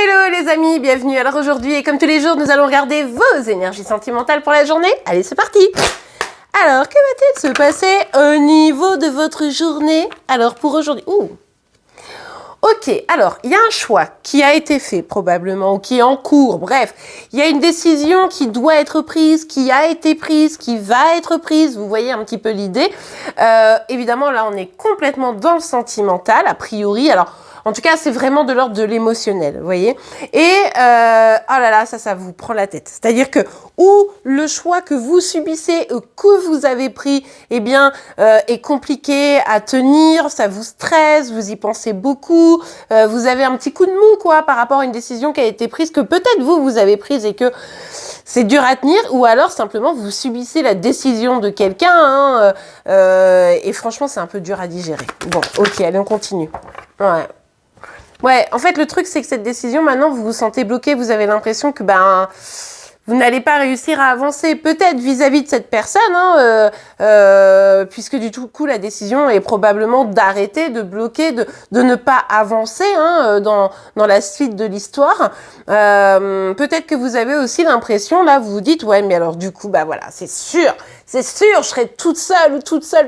Hello les amis, bienvenue. Alors aujourd'hui, et comme tous les jours, nous allons regarder vos énergies sentimentales pour la journée. Allez, c'est parti. Alors, que va-t-il se passer au niveau de votre journée? Alors, pour aujourd'hui... Ok, alors, il y a un choix qui a été fait probablement, ou qui est en cours, bref. Il y a une décision qui doit être prise, qui a été prise, qui va être prise. Vous voyez un petit peu l'idée. Évidemment, là, on est complètement dans le sentimental, a priori. Alors, en tout cas, c'est vraiment de l'ordre de l'émotionnel, vous voyez. Et, oh là là, ça vous prend la tête. C'est-à-dire que, ou le choix que vous subissez, que vous avez pris, eh bien, est compliqué à tenir, ça vous stresse, vous y pensez beaucoup, vous avez un petit coup de mou, quoi, par rapport à une décision qui a été prise, que peut-être vous avez prise et que c'est dur à tenir, ou alors simplement vous subissez la décision de quelqu'un, et franchement, c'est un peu dur à digérer. Bon, ok, allez, on continue. Ouais, en fait, le truc, c'est que cette décision, maintenant, vous vous sentez bloqué, vous avez l'impression que, vous n'allez pas réussir à avancer, peut-être vis-à-vis de cette personne, puisque du coup, la décision est probablement d'arrêter, de bloquer, de ne pas avancer dans la suite de l'histoire. Peut-être que vous avez aussi l'impression, là, vous vous dites, ouais, mais alors du coup, voilà, c'est sûr, je serai toute seule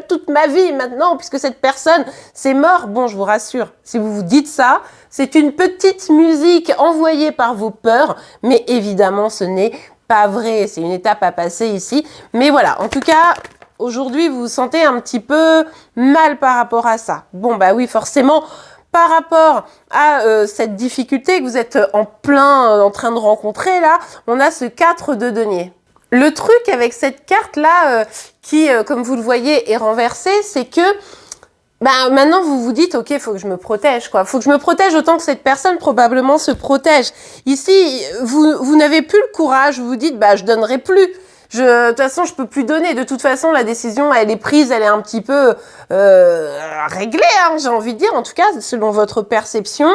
toute ma vie maintenant, puisque cette personne, c'est mort. Bon, je vous rassure, si vous vous dites ça, c'est une petite musique envoyée par vos peurs, mais évidemment, ce n'est pas vrai. C'est une étape à passer ici. Mais voilà, en tout cas, aujourd'hui, vous vous sentez un petit peu mal par rapport à ça. Bon, oui, forcément, par rapport à cette difficulté que vous êtes en train de rencontrer, là, on a ce 4 de denier. Le truc avec cette carte-là, qui, comme vous le voyez, est renversée, c'est que maintenant, vous vous dites, ok, faut que je me protège, quoi. Faut que je me protège autant que cette personne probablement se protège. Ici, vous n'avez plus le courage, vous vous dites, je donnerai plus. De toute façon, je peux plus donner. De toute façon, la décision, elle est prise, elle est un petit peu réglée, j'ai envie de dire, en tout cas, selon votre perception.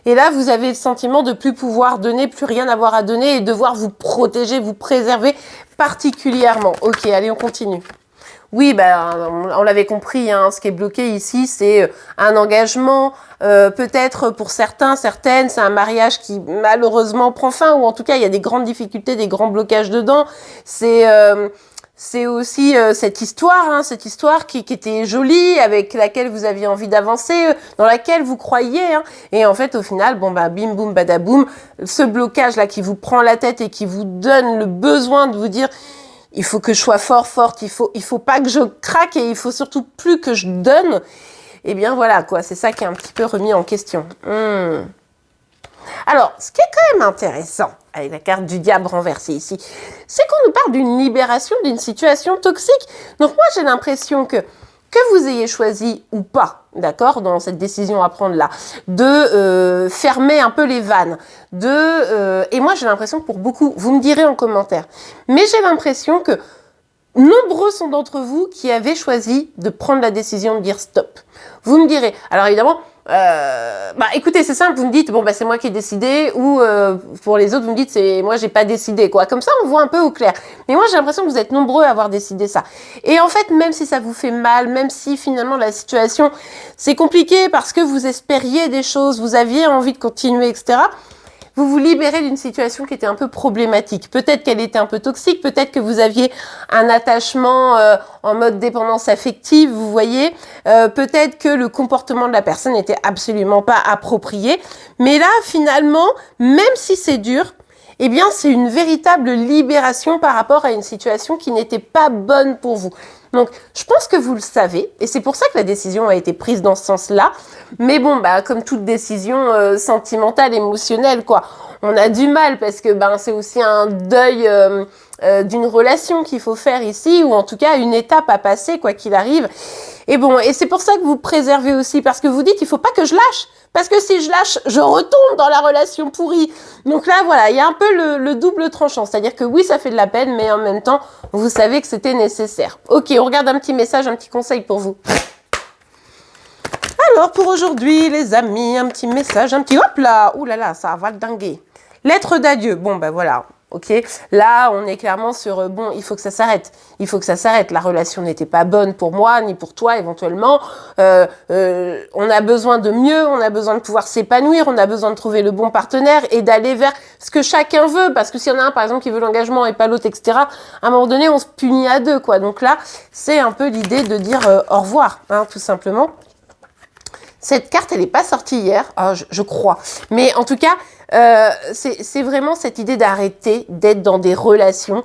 Et là, vous avez le sentiment de plus pouvoir donner, plus rien avoir à donner et devoir vous protéger, vous préserver particulièrement. Ok, allez, on continue. Oui, on l'avait compris, ce qui est bloqué ici, c'est un engagement, peut-être pour certaines, c'est un mariage qui malheureusement prend fin, ou en tout cas, il y a des grandes difficultés, des grands blocages dedans. C'est aussi cette histoire qui était jolie, avec laquelle vous aviez envie d'avancer, dans laquelle vous croyiez. Et en fait, au final, bim, boum, badaboum, ce blocage-là qui vous prend la tête et qui vous donne le besoin de vous dire... Il faut que je sois forte, il faut pas que je craque et il faut surtout plus que je donne. Eh bien voilà, quoi, c'est ça qui est un petit peu remis en question. Alors, ce qui est quand même intéressant, avec la carte du diable renversée ici, c'est qu'on nous parle d'une libération d'une situation toxique. Donc moi, j'ai l'impression que vous ayez choisi ou pas, d'accord, dans cette décision à prendre là, de fermer un peu les vannes, et moi j'ai l'impression que pour beaucoup, vous me direz en commentaire, mais j'ai l'impression que nombreux sont d'entre vous qui avaient choisi de prendre la décision de dire stop. Vous me direz, alors évidemment, écoutez, c'est simple, vous me dites, c'est moi qui ai décidé, ou pour les autres, vous me dites, c'est moi, j'ai pas décidé, quoi. Comme ça, on voit un peu au clair. Mais moi, j'ai l'impression que vous êtes nombreux à avoir décidé ça. Et en fait, même si ça vous fait mal, même si finalement la situation, c'est compliqué parce que vous espériez des choses, vous aviez envie de continuer, etc., vous vous libérez d'une situation qui était un peu problématique. Peut-être qu'elle était un peu toxique, peut-être que vous aviez un attachement en mode dépendance affective, vous voyez. Peut-être que le comportement de la personne n'était absolument pas approprié. Mais là, finalement, même si c'est dur, eh bien, c'est une véritable libération par rapport à une situation qui n'était pas bonne pour vous. Donc, je pense que vous le savez, et c'est pour ça que la décision a été prise dans ce sens-là. Mais bon, comme toute décision sentimentale, émotionnelle, quoi, on a du mal parce que c'est aussi un deuil d'une relation qu'il faut faire ici, ou en tout cas une étape à passer, quoi qu'il arrive. Et bon, et c'est pour ça que vous préservez aussi, parce que vous dites, il faut pas que je lâche. Parce que si je lâche, je retombe dans la relation pourrie. Donc là, voilà, il y a un peu le double tranchant. C'est-à-dire que oui, ça fait de la peine, mais en même temps, vous savez que c'était nécessaire. Ok, on regarde un petit message, un petit conseil pour vous. Alors, pour aujourd'hui, les amis, un petit message, hop là, ouh là là, ça va le dinguer. Lettre d'adieu. Bon, voilà. ok? Là, on est clairement sur, bon, il faut que ça s'arrête. Il faut que ça s'arrête. La relation n'était pas bonne pour moi, ni pour toi, éventuellement. On a besoin de mieux, on a besoin de pouvoir s'épanouir, on a besoin de trouver le bon partenaire et d'aller vers ce que chacun veut. Parce que s'il y en a un, par exemple, qui veut l'engagement et pas l'autre, etc., à un moment donné, on se punit à deux, quoi. Donc là, c'est un peu l'idée de dire au revoir, hein, tout simplement. Cette carte, elle n'est pas sortie hier, je crois. Mais en tout cas, c'est vraiment cette idée d'arrêter d'être dans des relations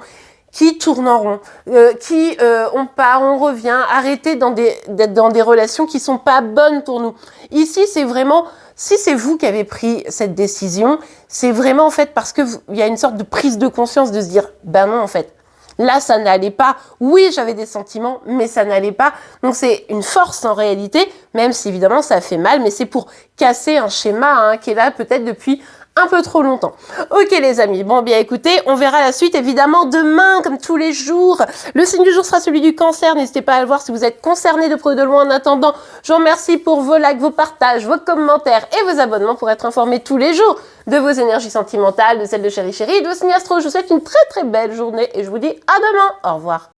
qui tournent en rond, on part, on revient, arrêter d'être dans des relations qui sont pas bonnes pour nous. Ici, c'est vraiment, si c'est vous qui avez pris cette décision, c'est vraiment en fait parce que il y a une sorte de prise de conscience de se dire, ben non en fait, là, ça n'allait pas. Oui, j'avais des sentiments, mais ça n'allait pas. Donc, c'est une force en réalité, même si évidemment, ça fait mal, mais c'est pour casser un schéma hein, qui est là peut-être depuis un peu trop longtemps. Ok les amis, bon bien écoutez, on verra la suite évidemment demain, comme tous les jours. Le signe du jour sera celui du cancer, n'hésitez pas à le voir si vous êtes concerné de près ou de loin. En attendant, je vous remercie pour vos likes, vos partages, vos commentaires et vos abonnements pour être informés tous les jours de vos énergies sentimentales, de celles de Chéri Chéri et de vos signes astro. Je vous souhaite une très très belle journée et je vous dis à demain. Au revoir.